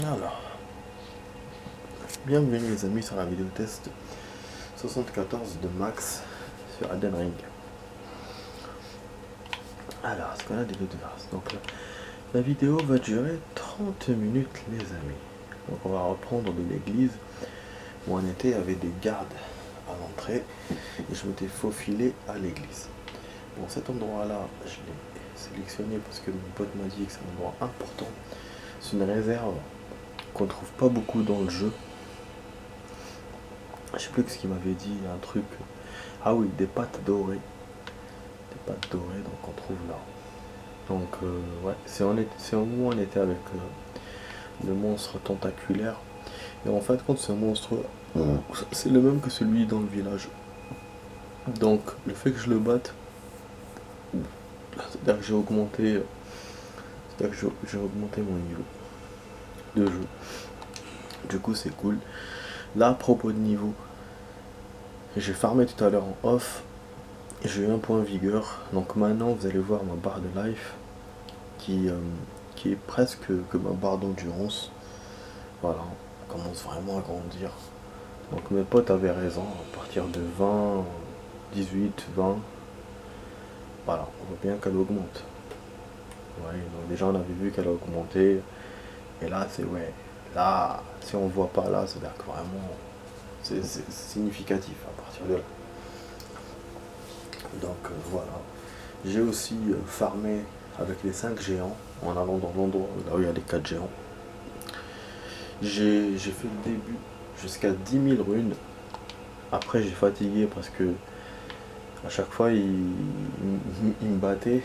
Alors, bienvenue les amis sur la vidéo test 74 de Max sur Elden Ring. Alors, ce qu'on a des deux verses. Donc la vidéo va durer 30 minutes les amis. Donc on va reprendre de l'église où on était avec des gardes à l'entrée et je m'étais faufilé à l'église. Bon, cet endroit là je l'ai sélectionné parce que mon pote m'a dit que c'est un endroit important. C'est une réserve qu'on trouve pas beaucoup dans le jeu. Je sais plus ce qu'il m'avait dit, un truc. Ah oui, des pâtes dorées. Des pâtes dorées, donc on trouve là. Donc ouais, c'est où on était avec le monstre tentaculaire. Et en fait, quand ce monstre, c'est le même que celui dans le village. Donc le fait que je le batte, c'est-à-dire que j'ai augmenté mon niveau de jeu. Du coup, c'est cool. Là, à propos de niveau, j'ai farmé tout à l'heure en off. J'ai eu un point vigueur. Donc maintenant, vous allez voir ma barre de life qui, euh, qui est presque que ma barre d'endurance. Voilà, on commence vraiment à grandir. Donc mes potes avaient raison, à partir de 20, 18, 20, voilà, on voit bien qu'elle augmente. Ouais, donc déjà on avait vu qu'elle a augmenté. Et là, c'est ouais. Là, si on voit pas là, c'est-à-dire que vraiment, c'est significatif à partir de là. Donc voilà. J'ai aussi farmé avec les 5 géants en allant dans l'endroit là où il y a les 4 géants. J'ai fait le début jusqu'à 10 000 runes. Après j'ai fatigué parce que à chaque fois il me battait.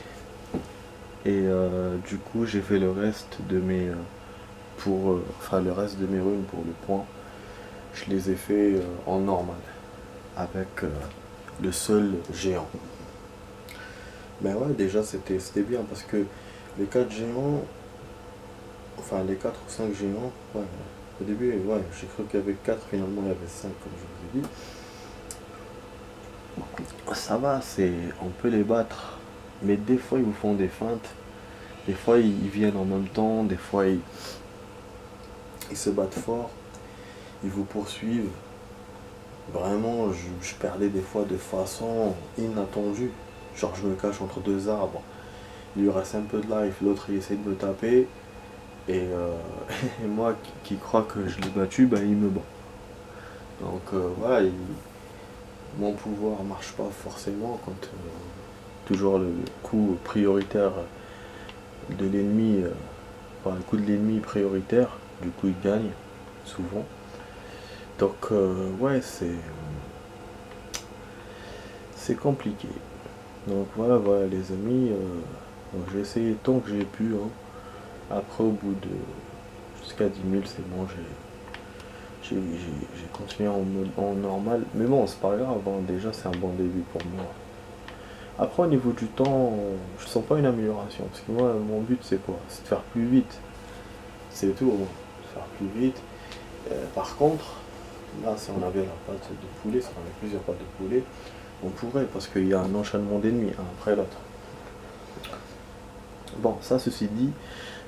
Et du coup j'ai fait le reste de mes le reste de mes runes pour le point. Je les ai fait en normal avec le seul géant. Mais ouais, déjà c'était bien parce que les 4 géants, enfin les 4 ou 5 géants, ouais, au début, ouais, j'ai cru qu'il y avait 4, finalement il y avait 5 comme je vous ai dit. Ça va, on peut les battre, mais des fois ils vous font des feintes, des fois ils viennent en même temps, des fois ils se battent fort, ils vous poursuivent. Vraiment, je perdais des fois de façon inattendue. Genre je me cache entre deux arbres, il lui reste un peu de life, l'autre il essaie de me taper, et moi qui crois que je l'ai battu, bah, il me bat. Donc voilà, mon pouvoir marche pas forcément quand toujours le coup prioritaire de l'ennemi, enfin le coup de l'ennemi prioritaire, du coup il gagne souvent. Donc ouais, c'est compliqué. Donc voilà les amis, j'ai essayé tant que j'ai pu, hein. Après au bout de jusqu'à 10 000 c'est bon, j'ai continué en normal. Mais bon, c'est pas grave, hein, déjà c'est un bon début pour moi. Après, au niveau du temps, je sens pas une amélioration. Parce que moi, mon but, c'est quoi? C'est de faire plus vite. C'est tout, hein. De faire plus vite. Par contre, là, si on avait la pâte de poulet, si on avait plusieurs pâtes de poulet, on pourrait, parce qu'il y a un enchaînement d'ennemis, un après l'autre. Bon, ça, ceci dit,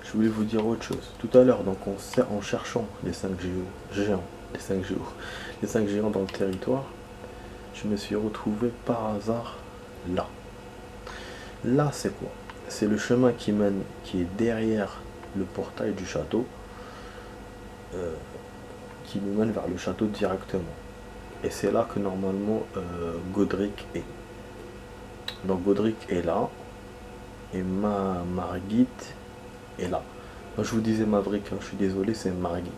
je voulais vous dire autre chose. Tout à l'heure, donc, en cherchant les 5 géants, les 5 géants dans le territoire, je me suis retrouvé par hasard là. Là, c'est quoi? C'est le chemin qui est derrière le portail du château, euh, qui nous mène vers le château directement. Et c'est là que normalement Godric est. Donc Godric est là, et Margit est là. Donc, je vous disais Maverick, hein, je suis désolé, c'est Margit.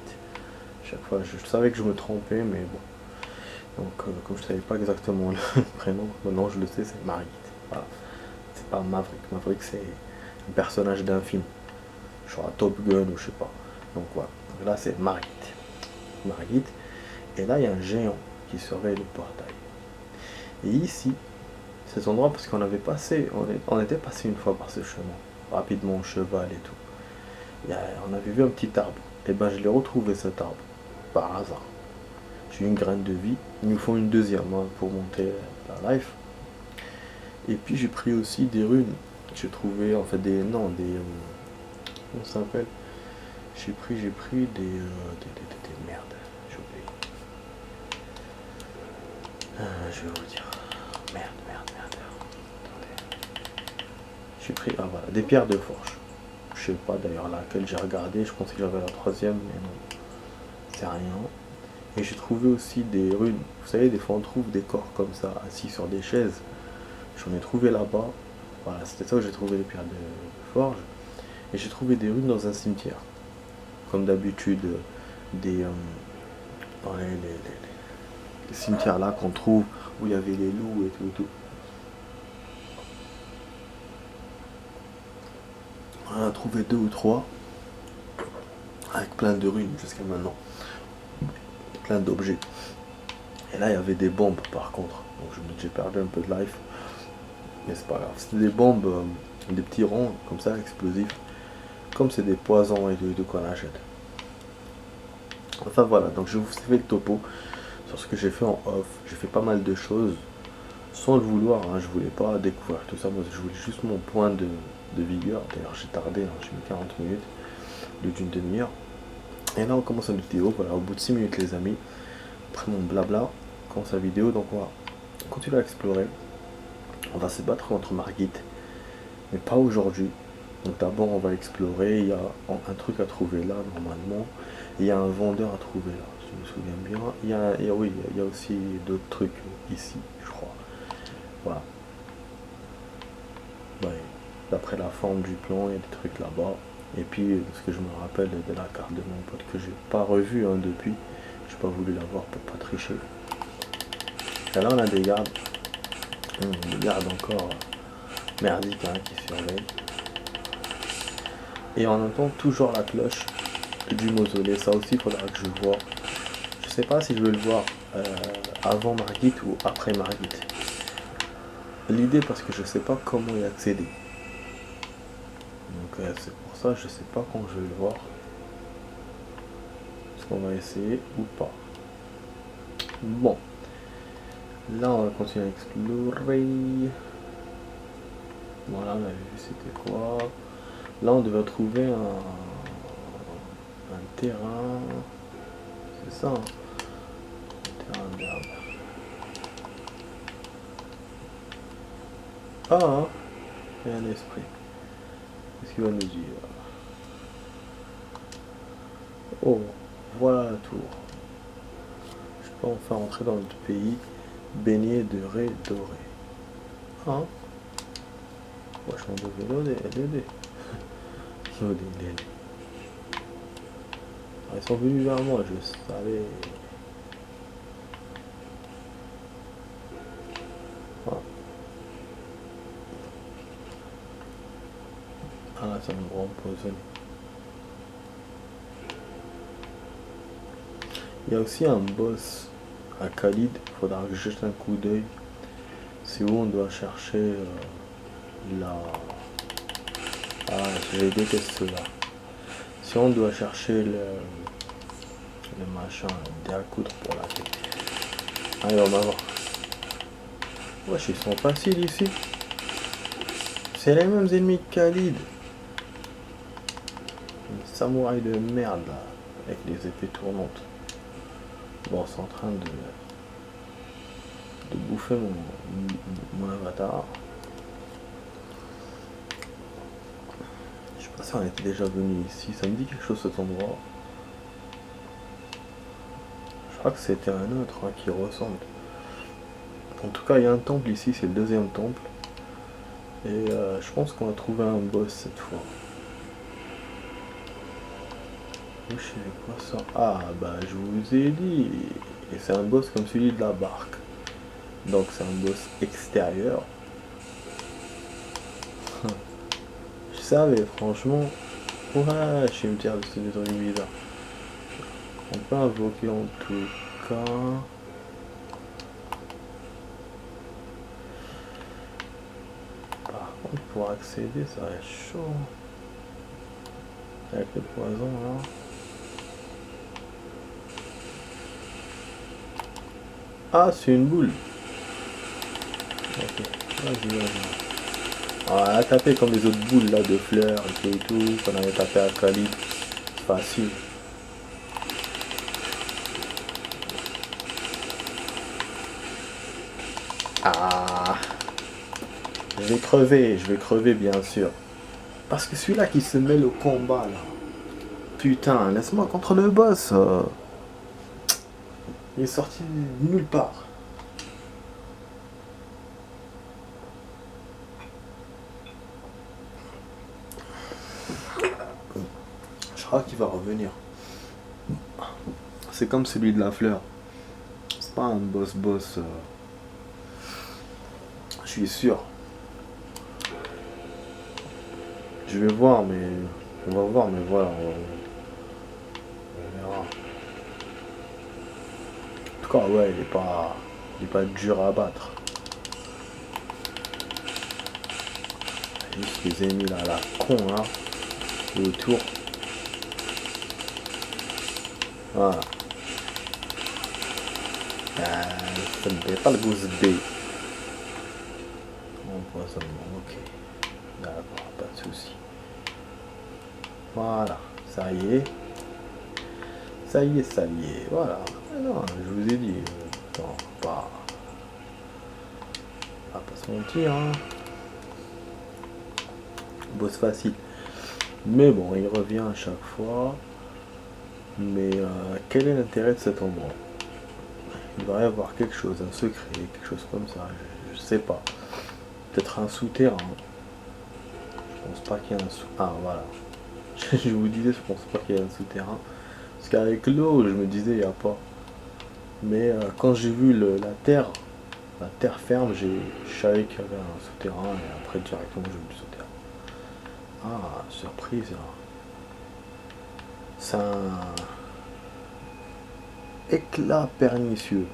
Chaque fois, je savais que je me trompais, mais bon. Donc, comme je savais pas exactement le prénom, maintenant je le sais, c'est Margit. Voilà. C'est pas Maverick. Maverick, c'est un personnage d'un film. Genre Top Gun ou je sais pas. Donc voilà. Donc là, c'est Margit. Margit. Et là, il y a un géant qui surveille le portail. Et ici, cet endroit, parce qu'on avait passé, on était passé une fois par ce chemin, rapidement au cheval et tout. On avait vu un petit arbre. Et ben, je l'ai retrouvé cet arbre, par hasard. J'ai eu une graine de vie. Il nous faut une deuxième, hein, pour monter la life. Et puis j'ai pris aussi des runes. J'ai trouvé en fait des. Non, des. Comment ça s'appelle? J'ai pris des merdes. J'ai oublié. Je vais vous dire. Merde. Attendez. J'ai pris, ah voilà, des pierres de forge. Je sais pas d'ailleurs laquelle j'ai regardé. Je pensais que j'avais la troisième, mais non. C'est rien. Et j'ai trouvé aussi des runes. Vous savez, des fois on trouve des corps comme ça, assis sur des chaises. J'en ai trouvé là-bas. Voilà, c'était ça où j'ai trouvé les pierres de forge. Et j'ai trouvé des runes dans un cimetière. Comme d'habitude, dans les cimetières là qu'on trouve, où il y avait les loups et tout. On a trouvé 2 ou 3, avec plein de runes jusqu'à maintenant. Plein d'objets. Et là, il y avait des bombes par contre. Donc j'ai perdu un peu de life. Mais c'est pas grave. C'était des bombes, des petits ronds comme ça, explosifs. Comme c'est des poisons et de quoi on achète. Enfin voilà, donc je vous fais le topo sur ce que j'ai fait en off. J'ai fait pas mal de choses sans le vouloir, hein. Je voulais pas découvrir tout ça, moi je voulais juste mon point de vigueur. D'ailleurs j'ai tardé, hein. J'ai mis 40 minutes, d'une demi-heure. Et là on commence une vidéo, voilà, au bout de 6 minutes les amis, après mon blabla, on commence la vidéo, donc on va continuer à explorer. On va se battre contre Margit, mais pas aujourd'hui. Donc d'abord on va explorer, il y a un truc à trouver là normalement, il y a un vendeur à trouver là, si je me souviens bien. Il y a aussi d'autres trucs ici, je crois. Voilà. Ouais. D'après la forme du plan, il y a des trucs là-bas. Et puis ce que je me rappelle de la carte de mon pote que j'ai pas revu depuis. J'ai pas voulu la voir pour pas tricher. Et là on a des gardes. Des gardes encore merdiques qui surveillent. Et on entend toujours la cloche du mausolée. Ça aussi, il faudra que je vois. Je sais pas si je veux le voir avant Margit ou après Margit. L'idée, parce que je sais pas comment y accéder. Donc c'est pour ça, je sais pas quand je vais le voir. Est-ce qu'on va essayer ou pas? Bon. Là, on va continuer à explorer. Voilà, on avait vu c'était quoi. Là, on devait trouver un terrain. C'est ça, hein. Un terrain d'herbe. Ah, hein. Il y a un esprit. Qu'est-ce qu'il va nous dire? Oh, voilà la tour. Je peux enfin entrer dans notre pays, baigné de raies dorées. Hein? Vachement de vélo, l'aider. Ils sont venus vers moi, je savais. Ah, là, ça me rend empoisonné. Il y a aussi un boss à Khalid, il faudra que je jette un coup d'œil. C'est où on doit chercher la... Ah, j'ai détesté cela. Si on doit chercher le machin, des coudre pour la tête. Allez, on va voir. Wesh, ils sont faciles ici. C'est les mêmes ennemis que Khalid. Les samouraïs de merde là, avec les épées tournantes. Bon, c'est en train de bouffer mon avatar. Je sais pas si on était déjà venu ici, ça me dit quelque chose cet endroit. Je crois que c'était un autre qui ressemble. En tout cas, il y a un temple ici, c'est le deuxième temple. Et je pense qu'on va trouver un boss cette fois. Je sais quoi ça? Ah bah je vous ai dit. Et c'est un boss comme celui de la barque. Donc c'est un boss extérieur. Je savais franchement. Ouais, cimetière de ces trucs bizarres. On peut invoquer en tout cas. Par contre pour accéder ça va être chaud. Avec le poison là. Ah, c'est une boule. Ok, vas-y. On va la taper comme les autres boules là de fleurs et tout, qu'on avait tapé à Khalid. Facile. Ah, je vais crever bien sûr. Parce que celui-là qui se mêle au combat là. Putain, laisse-moi contre le boss. Il est sorti nulle part. Je crois qu'il va revenir. C'est comme celui de la fleur. C'est pas un boss. Je suis sûr. Je vais voir, mais... On va voir, mais voilà. On verra. En tout cas, ouais, il est pas dur à battre. Juste les ennemis là, la con là. Et autour. Voilà. Ça ne fait pas le goût B. Empoisonnement, ok. D'accord, pas de soucis. Voilà, ça y est. Ça y est, voilà. Non, je vous ai dit. Non, pas se mentir, hein. Boss facile. Mais bon, il revient à chaque fois. Mais quel est l'intérêt de cet endroit? Il devrait y avoir quelque chose, un secret, quelque chose comme ça. Je sais pas. Peut-être un souterrain. Je pense pas qu'il y ait un souterrain. Ah, voilà. Je vous disais, je pense pas qu'il y ait un souterrain. Parce qu'avec l'eau, je me disais, il n'y a pas. Mais quand j'ai vu la terre ferme, je savais qu'il y avait un souterrain. Et après, directement, j'ai vu le souterrain. Ah, surprise. C'est un éclat pernicieux.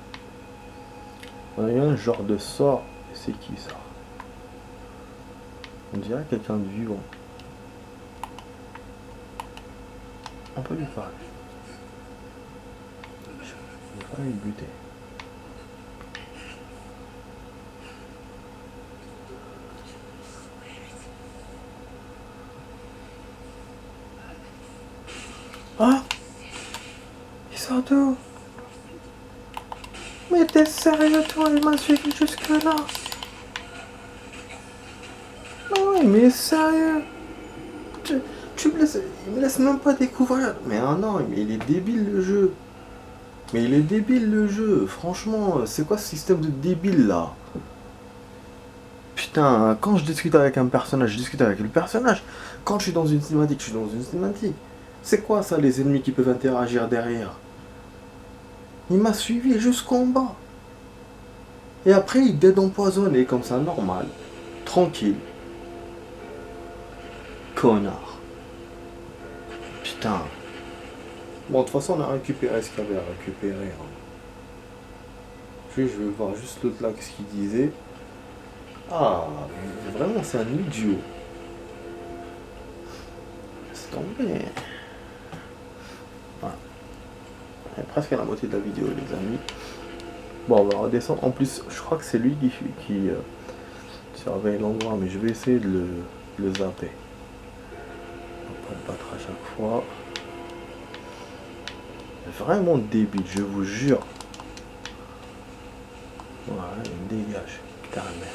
Il y a un genre de sort. Et c'est qui ça? On dirait quelqu'un de vivant. On peut lui parler. Je vais pas lui buter. Ah! Il sort d'où? Mais t'es sérieux toi? Il m'a suivi jusque là. Non, mais il est sérieux. Tu me laisses, il me laisse même pas découvrir. Mais non, mais il est débile le jeu. Mais il est débile le jeu. Franchement, c'est quoi ce système de débile là? Putain, quand je discute avec un personnage, je discute avec le personnage. Quand je suis dans une cinématique, je suis dans une cinématique. C'est quoi ça, les ennemis qui peuvent interagir derrière? Il m'a suivi jusqu'en bas. Et après, il dead empoisonné comme ça, normal. Tranquille. Connard. Putain. Bon, de toute façon, on a récupéré ce qu'il y avait à récupérer. Hein. Je vais voir juste l'autre là, ce qu'il disait. Ah, mais vraiment, c'est un idiot. C'est tombé. Voilà. On est presque à la moitié de la vidéo, les amis. Bon, on va redescendre. En plus, je crois que c'est lui qui surveille l'endroit, mais je vais essayer de le zapper. On va pas le battre à chaque fois. Vraiment débile, je vous jure. Voilà, il me dégage. Putain, merde.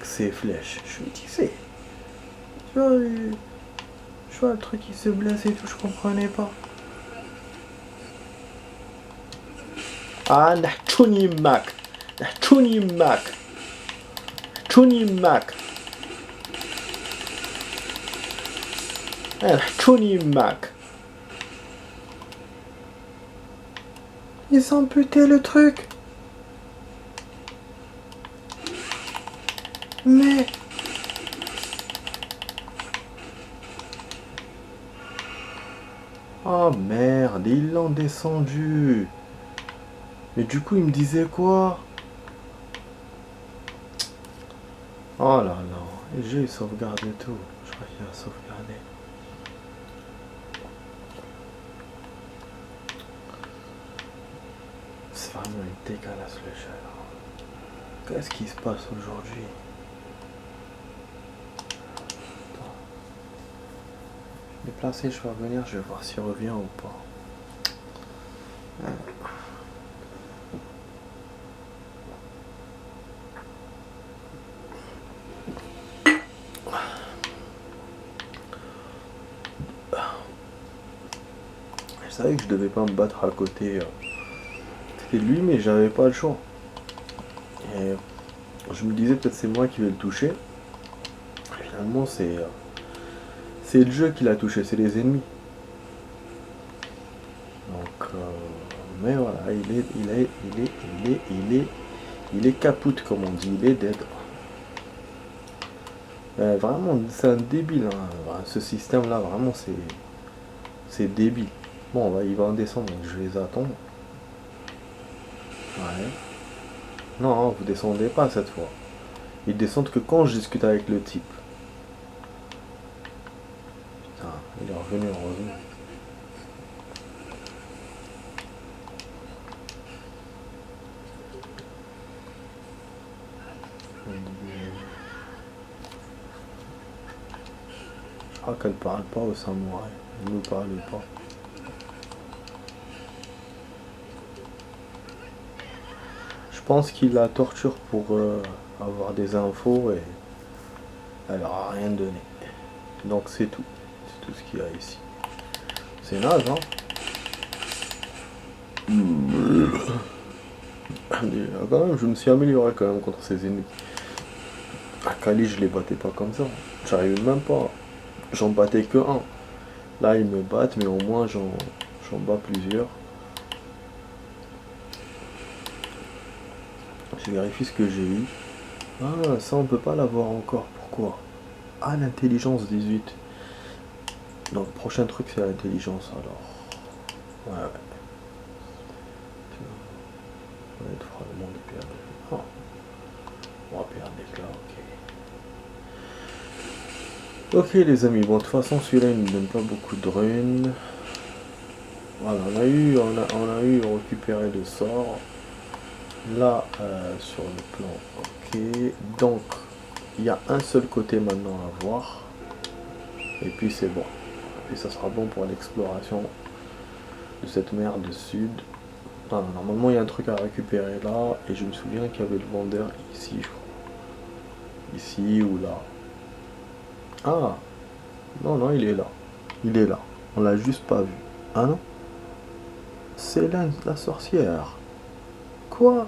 Ces flèches, je suis tissé. Tu vois le truc qui se blesse et tout, je comprenais pas. Ah, Nachuni Mac. Nachuni Mac. Nachuni Mac. Nachuni Mac. Ils ont buté le truc. Mais... Oh merde, ils l'ont descendu. Mais du coup, il me disait quoi? Oh là là, j'ai sauvegardé tout. Je crois qu'il a sauvegardé. C'est vraiment une dégueulasse le jeu. Qu'est-ce qui se passe aujourd'hui? Je n'ai déplacer, je vais revenir, je vais voir s'il revient ou pas. Je savais que je devais pas me battre à côté. C'était lui, mais j'avais pas le choix. Et je me disais peut-être c'est moi qui vais le toucher. Finalement, c'est le jeu qui l'a touché, c'est les ennemis. Donc, mais voilà, il est capoute comme on dit, il est dead. Vraiment, c'est un débile, hein. Ce système-là, vraiment, c'est débile. Bon, il va en descendre, donc je vais les attendre. Ouais. Non, vous descendez pas cette fois. Ils descendent que quand je discute avec le type. Putain, il est revenu heureusement. Je crois qu'elle parle pas au samouraï. Elle ne parle pas. Je pense qu'il la torture pour avoir des infos et elle leur a rien donné. Donc c'est tout. C'est tout ce qu'il y a ici. C'est naze, hein. Quand même, je me suis amélioré quand même contre ces ennemis. À Kali, je les battais pas comme ça. J'arrivais même pas. J'en battais que un. Là, ils me battent, mais au moins j'en bats plusieurs. Je vérifie ce que j'ai eu. Ah, ça on peut pas l'avoir encore. Pourquoi? Ah, l'intelligence 18. Donc, le prochain truc, c'est l'intelligence alors. Ouais, ouais. On va être probablement de perdre. Oh. On va perdre l'éclat, ok. Ok, les amis. Bon, de toute façon, celui-là, il ne donne pas beaucoup de runes. Voilà, on a eu récupéré le sort. Là, sur le plan, ok. Donc, il y a un seul côté maintenant à voir. Et puis c'est bon. Et ça sera bon pour l'exploration de cette mer de sud. Ah, normalement, il y a un truc à récupérer là. Et je me souviens qu'il y avait le vendeur ici, je crois. Ici ou là. Ah, non, non, il est là. Il est là. On l'a juste pas vu. Ah non? C'est la sorcière. Quoi?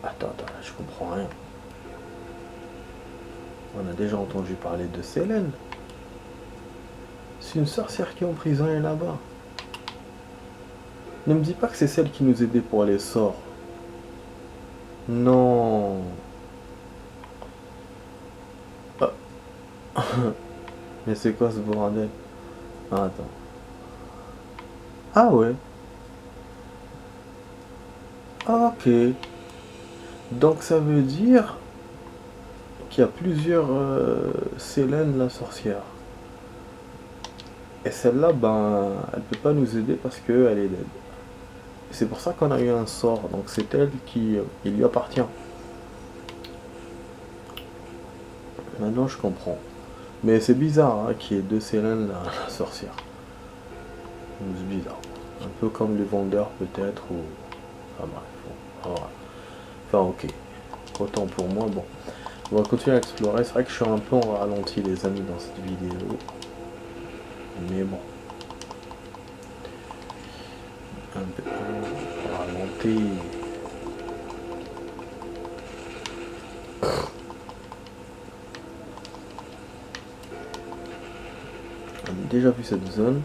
Attends, je comprends rien. On a déjà entendu parler de Célène. C'est une sorcière qui est emprisonnée là-bas. Ne me dis pas que c'est celle qui nous aidait pour les sorts. Non. Ah. Mais c'est quoi ce bordel? Ah, attends. Ah ouais. Ah, ok. Donc ça veut dire qu'il y a plusieurs Célène la sorcière. Et celle-là, ben, elle peut pas nous aider parce qu'elle est dead. C'est pour ça qu'on a eu un sort. Donc c'est elle qui il lui appartient. Maintenant je comprends. Mais c'est bizarre hein, qu'il y ait deux Célène la sorcière. C'est bizarre. Un peu comme les vendeurs peut-être ou. Enfin bref. Enfin ok. Autant pour moi, bon. On va continuer à explorer. C'est vrai que je suis un peu en ralenti les amis dans cette vidéo. Mais bon. Un peu ralenti. On a déjà vu cette zone.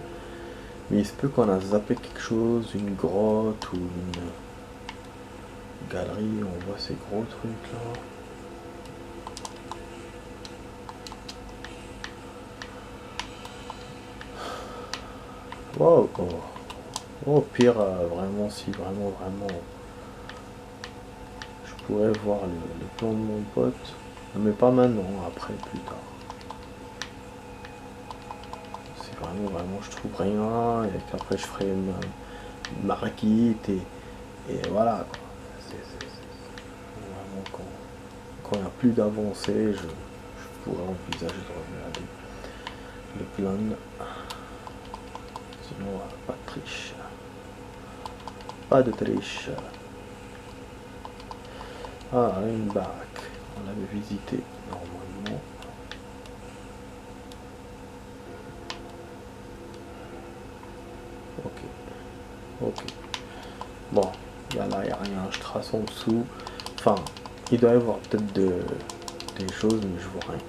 Mais il se peut qu'on a zappé quelque chose, une grotte ou une galerie, on voit ces gros trucs là. Wow, oh. Au pire, vraiment, si vraiment, je pourrais voir le plan de mon pote, mais pas maintenant, après, plus tard. Si vraiment, je trouve rien, et qu'après je ferai une marquite, et voilà, quoi. Vraiment, quand il n'y a plus d'avancée, je pourrais envisager de revenir à des. le clone. Sinon, pas de triche. Pas de triche. Ah, une baraque. On l'avait visité normalement. Ok. Ok. Bon, là, il n'y a rien. Je trace en dessous. Enfin, il doit y avoir peut-être des choses, mais je vois rien.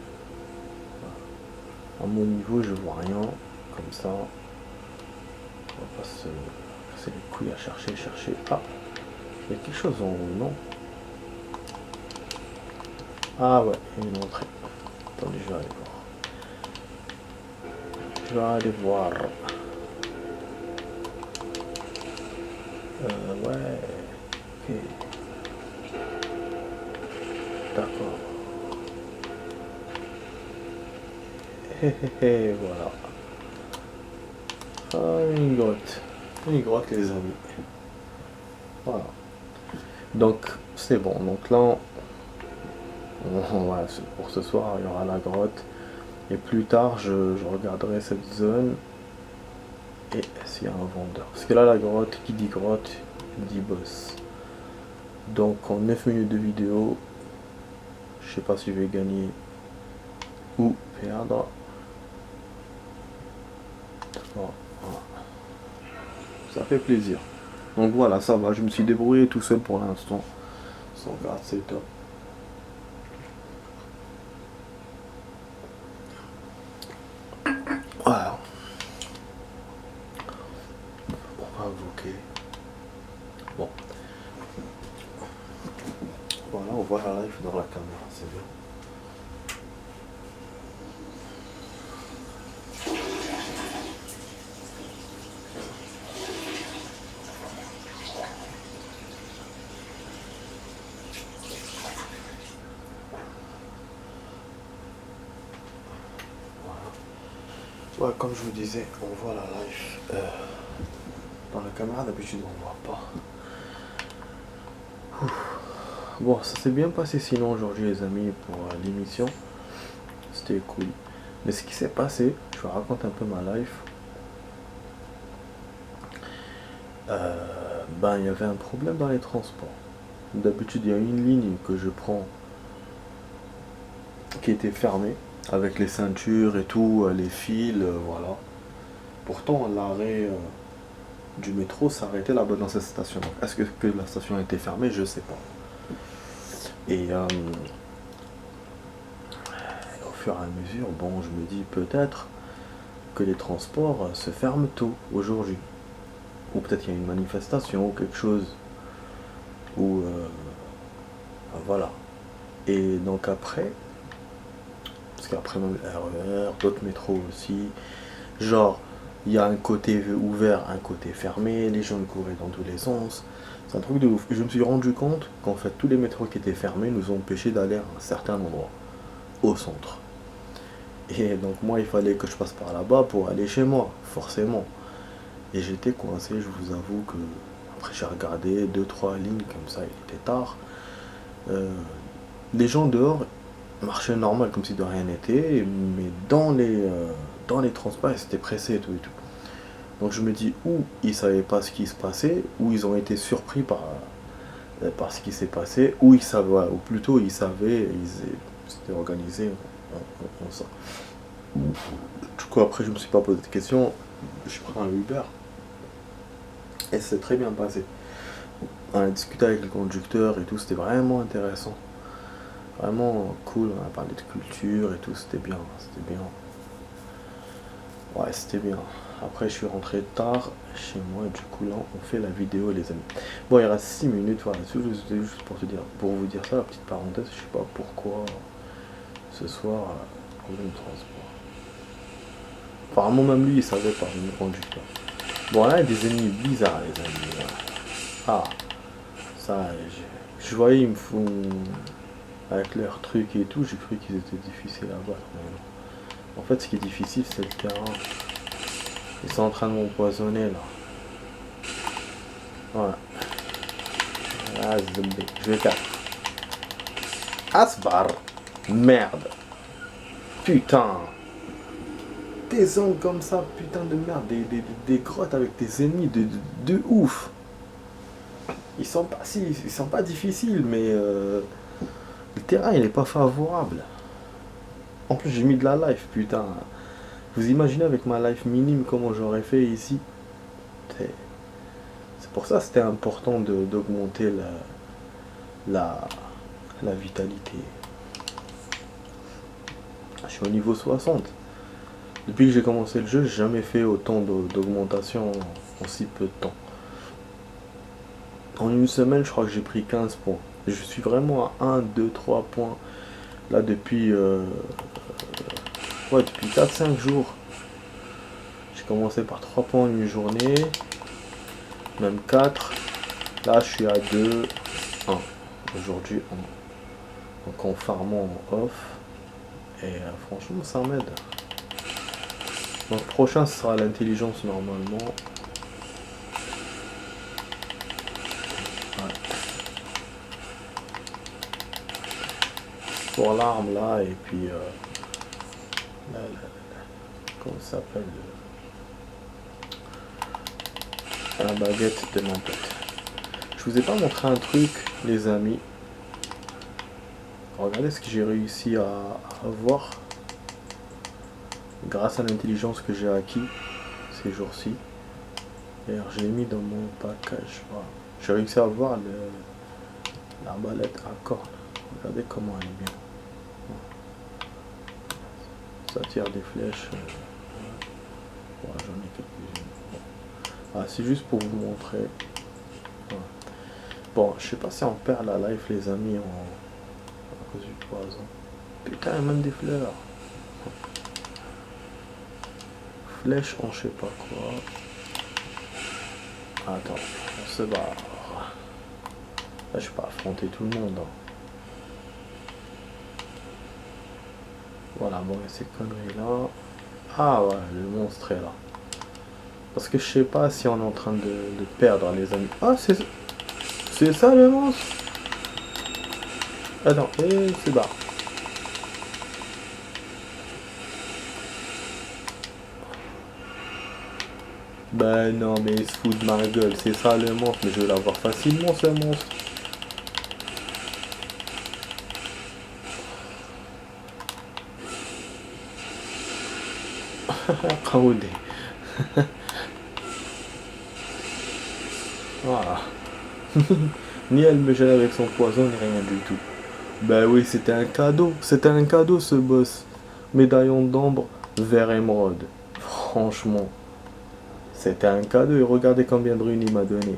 À mon niveau, je vois rien. Comme ça, on va pas se casser les couilles à chercher. Ah, il y a quelque chose en haut, non? Ah ouais, il y a une entrée. Attendez, je vais aller voir. Je vais aller voir. Ouais. Ok. D'accord. Hé hé hé, voilà. Ah, une grotte. Une grotte, les amis. Voilà. Donc, c'est bon. Donc là, voilà, pour ce soir, il y aura la grotte. Et plus tard, je regarderai cette zone. Et s'il y a un vendeur. Parce que là, la grotte, qui dit grotte, dit boss. Donc, en 9 minutes de vidéo, je sais pas si je vais gagner ou perdre. Voilà. Ça fait plaisir. Donc voilà, ça va. Je me suis débrouillé tout seul pour l'instant. Sauvegarde, c'est top. Voilà. On va invoquer. Bon. Voilà, on voit la live dans la caméra, c'est bien. Ouais, comme je vous disais, on voit la live dans la caméra, d'habitude on ne voit pas. Ouf. Bon, ça s'est bien passé sinon aujourd'hui les amis pour l'émission. C'était cool. Mais ce qui s'est passé, je vous raconte un peu ma life. Ben, il y avait un problème dans les transports. D'habitude, il y a une ligne que je prends qui était fermée avec les ceintures et tout, les fils, voilà. Pourtant, l'arrêt du métro s'arrêtait là-bas dans cette station. Est-ce que la station était fermée? Je sais pas. Et au fur et à mesure, bon, je me dis peut-être que les transports se ferment tôt aujourd'hui. Ou peut-être qu'il y a une manifestation ou quelque chose. Ou voilà. Et donc après, parce qu'après même le RER, d'autres métros aussi, genre il y a un côté ouvert, un côté fermé, les gens couraient dans tous les sens. C'est un truc de ouf. Je me suis rendu compte qu'en fait tous les métros qui étaient fermés nous ont empêchés d'aller à un certain endroit, au centre. Et donc moi il fallait que je passe par là-bas pour aller chez moi, forcément. Et j'étais coincé, je vous avoue que après j'ai regardé deux trois lignes comme ça, il était tard. Les gens dehors marchaient normal comme si de rien n'était, mais dans les transports ils étaient pressés et tout et tout. Donc je me dis ou ils savaient pas ce qui se passait, ou ils ont été surpris par ce qui s'est passé, ou ils savaient, ou plutôt ils savaient, ils s'étaient organisés en ça. Du coup après je me suis pas posé de questions, je prends un Uber et c'est très bien passé. On a discuté avec le conducteur et tout, c'était vraiment intéressant. Vraiment cool, on a parlé de culture et tout, c'était bien, c'était bien. Ouais, c'était bien. Après, je suis rentré tard chez moi, du coup, là, on fait la vidéo, les amis. Bon, il reste 6 minutes, voilà, c'était juste pour vous dire ça, la petite parenthèse, je sais pas pourquoi ce soir, problème de transport. Apparemment, même lui, il savait pas, le conducteur. Bon, là, il y a des ennemis bizarres, les amis. Là. Ah, ça, je voyais, ils me font. Avec leurs trucs et tout, j'ai cru qu'ils étaient difficiles à battre. Mais non. En fait, ce qui est difficile, c'est le terrain. Ils sont en train de m'empoisonner là. Voilà. Ah, je vais faire. Asbar. Merde. Putain. des zones comme ça, putain de merde, des grottes avec des ennemis de ouf. Ils sont pas difficiles, mais le terrain il est pas favorable. En plus j'ai mis de la life, putain. Vous imaginez avec ma life minime comment j'aurais fait ici. C'est pour ça que c'était important d'augmenter la vitalité. Je suis au niveau 60. Depuis que j'ai commencé le jeu, j'ai jamais fait autant d'augmentation en si peu de temps. En une semaine, je crois que j'ai pris 15 points. Je suis vraiment à 1, 2, 3 points. Là, depuis 4-5 jours. J'ai commencé par 3 points en une journée. Même 4. Là, je suis à 2, 1. Aujourd'hui, donc en farmant en off. Et franchement, ça m'aide. Donc prochain, ce sera l'intelligence normalement. Ouais. Pour l'arme là, et puis comment ça s'appelle, la baguette de mon pote. Je vous ai pas montré un truc, les amis. Regardez ce que j'ai réussi à avoir grâce à l'intelligence que j'ai acquis ces jours-ci. D'ailleurs, je l'ai mis dans mon package. Voilà. J'ai réussi à avoir l'arbalète à corne. Regardez comment elle est bien. Ça tire des flèches. Ouais, j'en ai quelques-unes. Bon. Ah, c'est juste pour vous montrer. Ouais. Bon, je sais pas si on perd la life, les amis, à cause du poison. Putain, il y a même des fleurs. Flèche en je sais pas quoi. Attends, on se barre. Là, je vais pas affronter tout le monde. Hein. Voilà, bon, il y a ces conneries là. Ah ouais, le monstre est là. Parce que je sais pas si on est en train de perdre, les amis. Ah, c'est ça le monstre. Attends, et c'est barre. Ben non, mais il se fout de ma gueule, c'est ça le monstre, mais je vais l'avoir facilement ce monstre. Raoudé. Voilà. Ni elle me gêne avec son poison, ni rien du tout. Ben oui, c'était un cadeau ce boss. Médaillon d'ombre, vert émeraude. Franchement, c'était un cadeau et regardez combien de runes il m'a donné.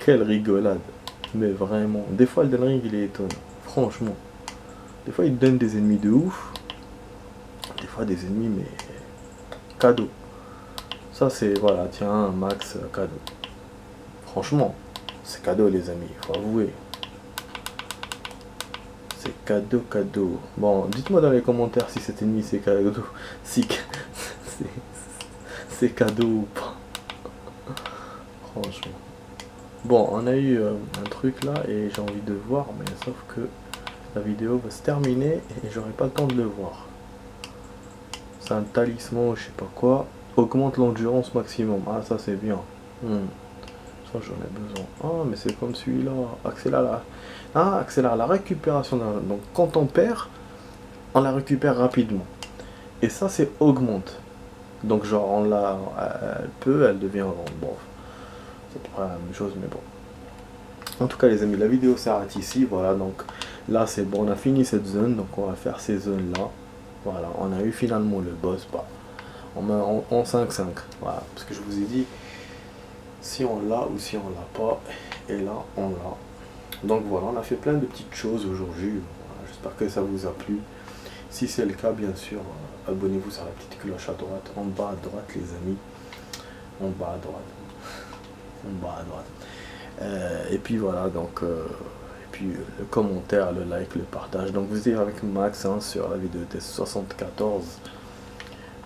Quelle rigolade. Mais vraiment, des fois Elden Ring il est étonnant. Franchement. Des fois il donne des ennemis de ouf. Des fois des ennemis mais cadeau. Ça c'est, voilà, tiens, max cadeau. Franchement, c'est cadeau les amis, il faut avouer. C'est cadeau, cadeau. Bon, dites-moi dans les commentaires si cet ennemi c'est cadeau. Si c'est cadeau ou pas. Franchement. Bon, on a eu un truc là et j'ai envie de voir, mais sauf que la vidéo va se terminer et j'aurai pas le temps de le voir. C'est un talisman ou je sais pas quoi. Augmente l'endurance maximum. Ah, ça c'est bien. Ça j'en ai besoin. Ah, mais c'est comme celui-là. Accélère la récupération. Donc quand on perd, on la récupère rapidement. Et ça c'est augmente. Donc genre on la... elle devient... Bon, c'est pas la même chose, mais bon. En tout cas les amis, la vidéo s'arrête ici. Voilà, donc là c'est bon, on a fini cette zone. Donc on va faire ces zones là. Voilà, on a eu finalement le boss. Bah, on met en 5-5. Voilà, parce que je vous ai dit si on l'a ou si on l'a pas. Et là on l'a. Donc voilà, on a fait plein de petites choses aujourd'hui. Voilà, j'espère que ça vous a plu. Si c'est le cas, bien sûr, abonnez-vous sur la petite cloche à droite, en bas à droite les amis. En bas à droite. En bas à droite. Et puis voilà, donc et puis le commentaire, le like, le partage. Donc vous êtes avec Max hein, sur la vidéo des 74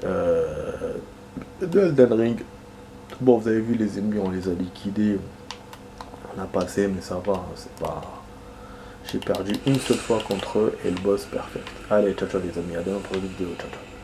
de Elden Ring. Bon, vous avez vu les ennemis, on les a liquidés. On a passé, mais ça va, hein, c'est pas... J'ai perdu une seule fois contre eux et le boss perfect. Allez, ciao ciao les amis, à demain pour une vidéo, ciao ciao.